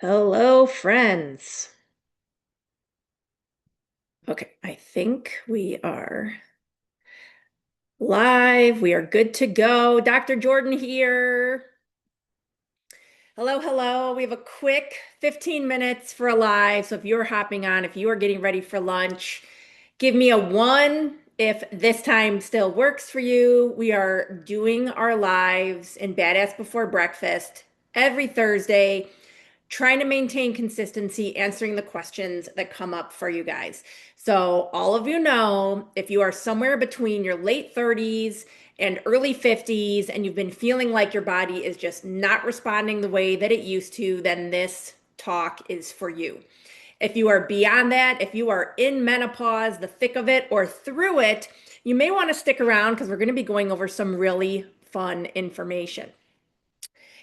Hello, friends. Okay, I think we are live. We are good to go. Dr. Jordan here. Hello, hello. We have a quick 15 minutes for a live. So if you're hopping on, if you are getting ready for lunch, give me a one if this time still works for you. We are doing our lives in Badass Before Breakfast every Thursday, trying to maintain consistency, answering the questions that come up for you guys. So, all of you know, if you are somewhere between your late 30s and early 50s and you've been feeling like your body is just not responding the way that it used to, then this talk is for you. If you are beyond that, if you are in menopause, the thick of it, or through it, you may want to stick around because we're going to be going over some really fun information.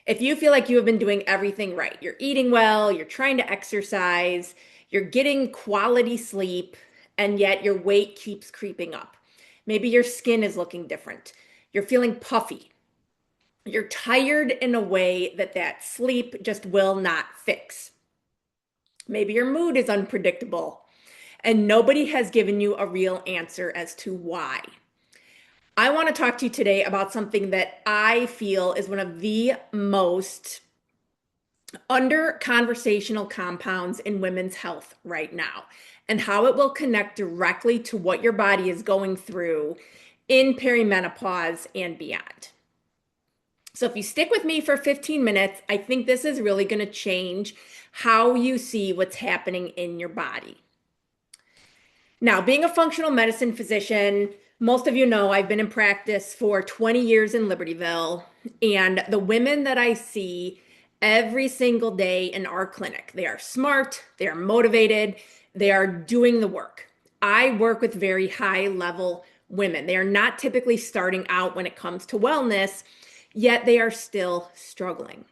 If you feel like you have been doing everything right, you're eating well, you're trying to exercise, you're getting quality sleep, and yet your weight keeps creeping up. Maybe your skin is looking different. You're feeling puffy. You're tired in a way that sleep just will not fix. Maybe your mood is unpredictable and nobody has given you a real answer as to why. I want to talk to you today about something that I feel is one of the most under conversational compounds in women's health right now and how it will connect directly to what your body is going through in perimenopause and beyond. So, if you stick with me for 15 minutes, I think this is really going to change how you see what's happening in your body. Now, being a functional medicine physician, most of you know I've been in practice for 20 years in Libertyville, and the women that I see every single day in our clinic, they are smart, they are motivated, they are doing the work. I work with very high level women. They are not typically starting out when it comes to wellness, yet they are still struggling.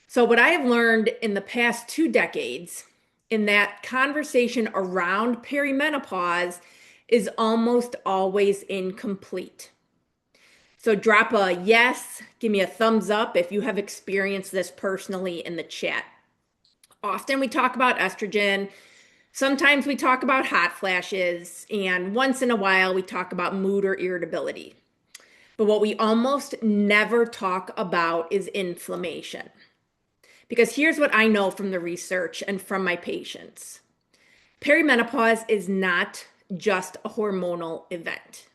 So, what I have learned in the past 2 decades in that conversation around perimenopause is almost always incomplete. So, drop a yes, give me a thumbs up if you have experienced this personally in the chat. Often we talk about estrogen, sometimes we talk about hot flashes, and once in a while we talk about mood or irritability. But what we almost never talk about is inflammation. Because here's what I know from the research and from my patients. Perimenopause is not just a hormonal event.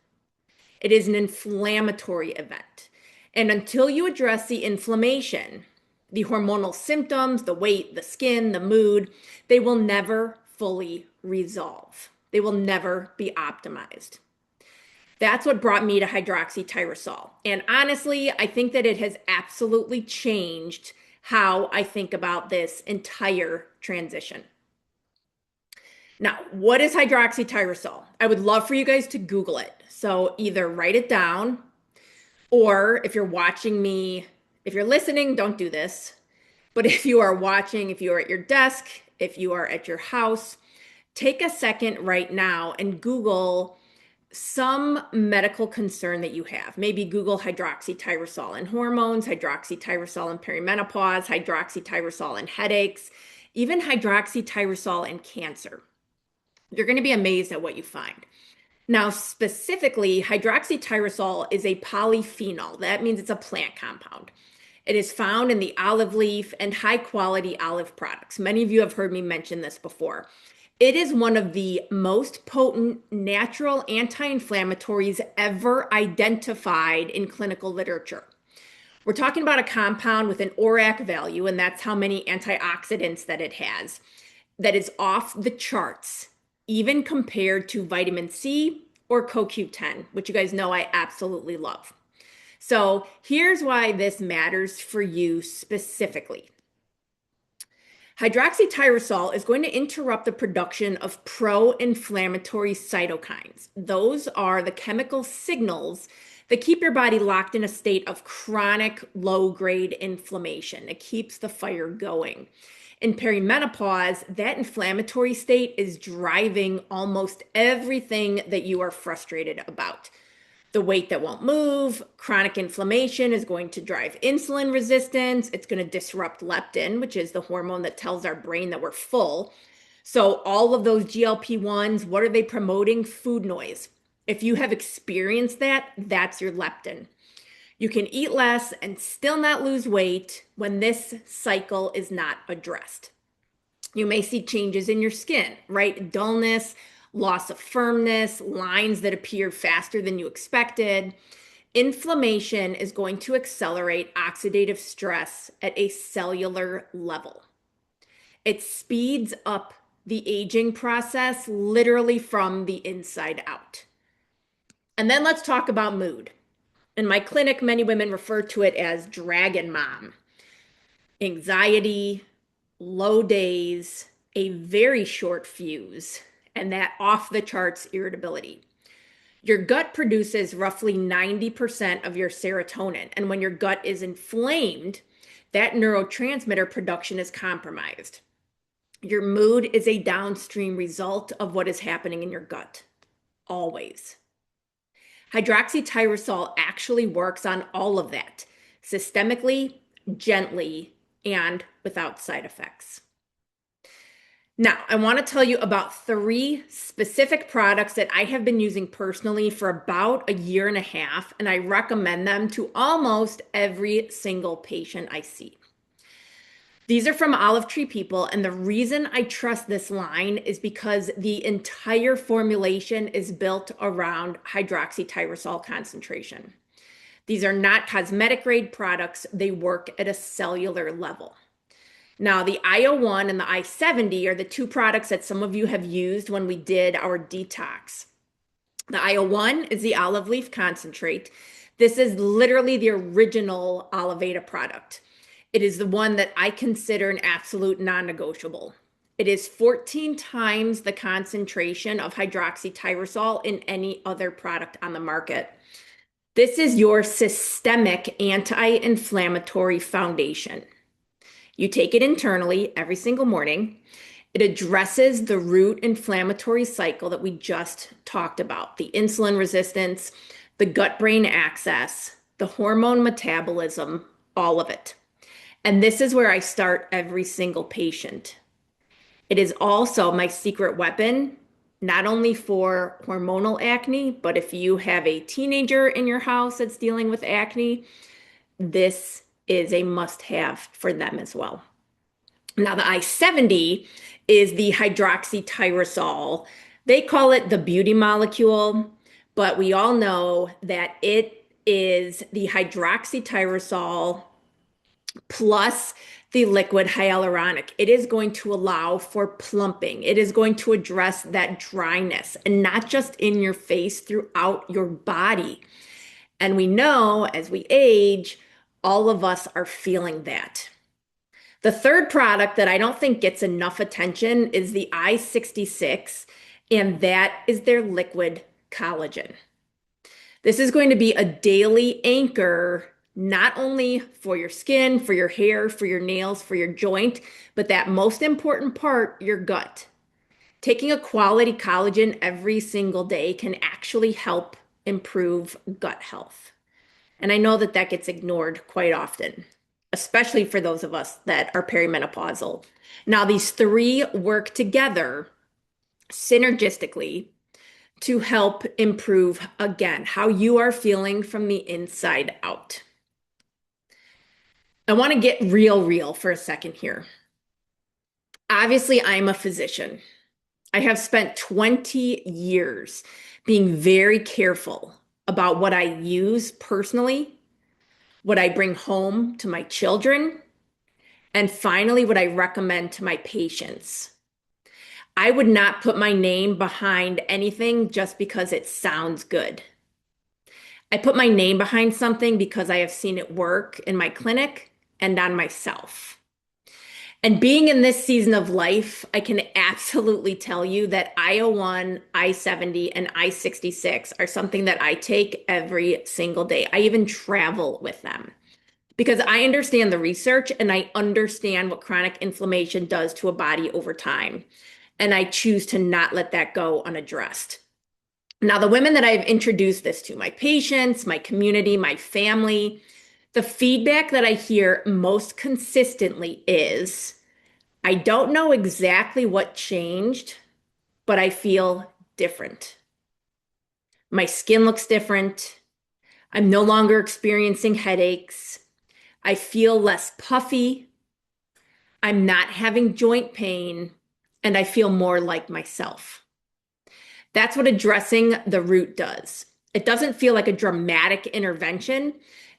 It is an inflammatory event. And until you address the inflammation, the hormonal symptoms, the weight, the skin, the mood, they will never fully resolve. They will never be optimized. That's what brought me to hydroxytyrosol. And honestly, I think that it has absolutely changed how I think about this entire transition. Now, what is hydroxytyrosol? I would love for you guys to Google it. So either write it down, or if you're watching me, if you're listening, don't do this. But if you are watching, if you are at your desk, if you are at your house, take a second right now and Google some medical concern that you have. Maybe Google hydroxytyrosol and hormones, hydroxytyrosol and perimenopause, hydroxytyrosol and headaches, even hydroxytyrosol and cancer. You're going to be amazed at what you find. Now, specifically, hydroxytyrosol is a polyphenol. That means it's a plant compound. It is found in the olive leaf and high quality olive products. Many of you have heard me mention this before. It is one of the most potent natural anti-inflammatories ever identified in clinical literature. We're talking about a compound with an ORAC value, and that's how many antioxidants that it has, that is off the charts, even compared to vitamin C or CoQ10, which you guys know I absolutely love. So here's why this matters for you specifically. Hydroxytyrosol is going to interrupt the production of pro-inflammatory cytokines. Those are the chemical signals that keep your body locked in a state of chronic low-grade inflammation. It keeps the fire going. In perimenopause, that inflammatory state is driving almost everything that you are frustrated about. the weight that won't move. Chronic inflammation is going to drive insulin resistance. It's going to disrupt leptin, which is the hormone that tells our brain that we're full. So all of those GLP-1s, what are they promoting? Food noise. If you have experienced that, that's your leptin. You can eat less and still not lose weight when this cycle is not addressed. You may see changes in your skin, right? Dullness, loss of firmness, lines that appear faster than you expected. Inflammation is going to accelerate oxidative stress at a cellular level. It speeds up the aging process literally from the inside out. And then let's talk about mood. In my clinic, many women refer to it as dragon mom. Anxiety, low days, a very short fuse, and that off the charts irritability. Your gut produces roughly 90% of your serotonin. And when your gut is inflamed, that neurotransmitter production is compromised. Your mood is a downstream result of what is happening in your gut, always. Hydroxytyrosol actually works on all of that, systemically, gently, and without side effects. Now, I want to tell you about 3 specific products that I have been using personally for about a year and a half, and I recommend them to almost every single patient I see. These are from Olive Tree People, and the reason I trust this line is because the entire formulation is built around hydroxytyrosol concentration. These are not cosmetic grade products, they work at a cellular level. Now, the IO1 and the I70 are the 2 products that some of you have used when we did our detox. The IO1 is the olive leaf concentrate. This is literally the original Oliveda product. It is the one that I consider an absolute non-negotiable. It is 14 times the concentration of hydroxytyrosol in any other product on the market. This is your systemic anti-inflammatory foundation. You take it internally every single morning. It addresses the root inflammatory cycle that we just talked about, the insulin resistance, the gut-brain axis, the hormone metabolism, all of it. And this is where I start every single patient. It is also my secret weapon, not only for hormonal acne, but if you have a teenager in your house that's dealing with acne, this is a must-have for them as well. Now, the I70 is the hydroxytyrosol. They call it the beauty molecule, but we all know that it is the hydroxytyrosol plus the liquid hyaluronic. It is going to allow for plumping. It is going to address that dryness, and not just in your face, throughout your body. And we know as we age, all of us are feeling that. The third product that I don't think gets enough attention is the I66, and that is their liquid collagen. This is going to be a daily anchor, not only for your skin, for your hair, for your nails, for your joint, but that most important part, your gut. Taking a quality collagen every single day can actually help improve gut health. And I know that that gets ignored quite often, especially for those of us that are perimenopausal. Now, these 3 work together synergistically to help improve, again, how you are feeling from the inside out. I want to get real for a second here. Obviously, I'm a physician. I have spent 20 years being very careful about what I use personally, what I bring home to my children, and finally, what I recommend to my patients. I would not put my name behind anything just because it sounds good. I put my name behind something because I have seen it work in my clinic and on myself. And being in this season of life, I can absolutely tell you that IO1, I70, and I66 are something that I take every single day. I even travel with them because I understand the research and I understand what chronic inflammation does to a body over time. And I choose to not let that go unaddressed. Now, the women that I've introduced this to, my patients, my community, my family, the feedback that I hear most consistently is, I don't know exactly what changed, but I feel different. My skin looks different. I'm no longer experiencing headaches. I feel less puffy. I'm not having joint pain, and I feel more like myself. That's what addressing the root does. It doesn't feel like a dramatic intervention.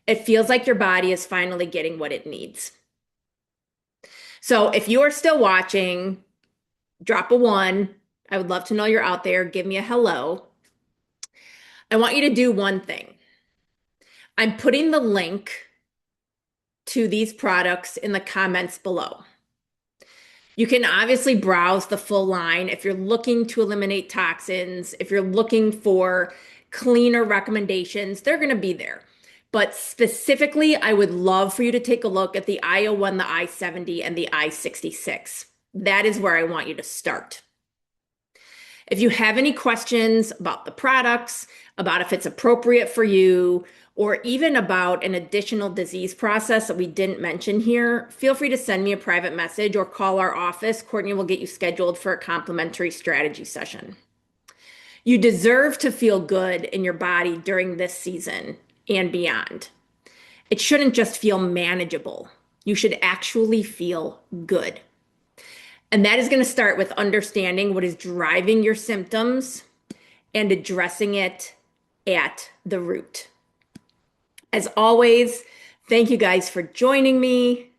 It feels like your body is finally getting what it needs. So if you are still watching, drop a one. I would love to know you're out there. Give me a hello. I want you to do one thing. I'm putting the link to these products in the comments below. You can obviously browse the full line if you're looking to eliminate toxins, if you're looking for cleaner recommendations, they're going to be there. But specifically, I would love for you to take a look at the IO1, the I-70, and the I-66. That is where I want you to start. If you have any questions about the products, about if it's appropriate for you, or even about an additional disease process that we didn't mention here, feel free to send me a private message or call our office. Courtney will get you scheduled for a complimentary strategy session. You deserve to feel good in your body during this season and beyond. It shouldn't just feel manageable. You should actually feel good. And that is going to start with understanding what is driving your symptoms and addressing it at the root. As always, thank you guys for joining me.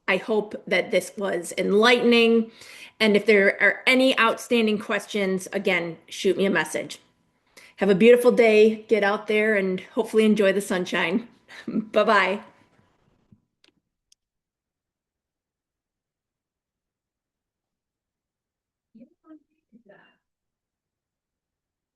I hope that this was enlightening. And if there are any outstanding questions, again, shoot me a message. Have a beautiful day. Get out there and hopefully enjoy the sunshine. Bye-bye.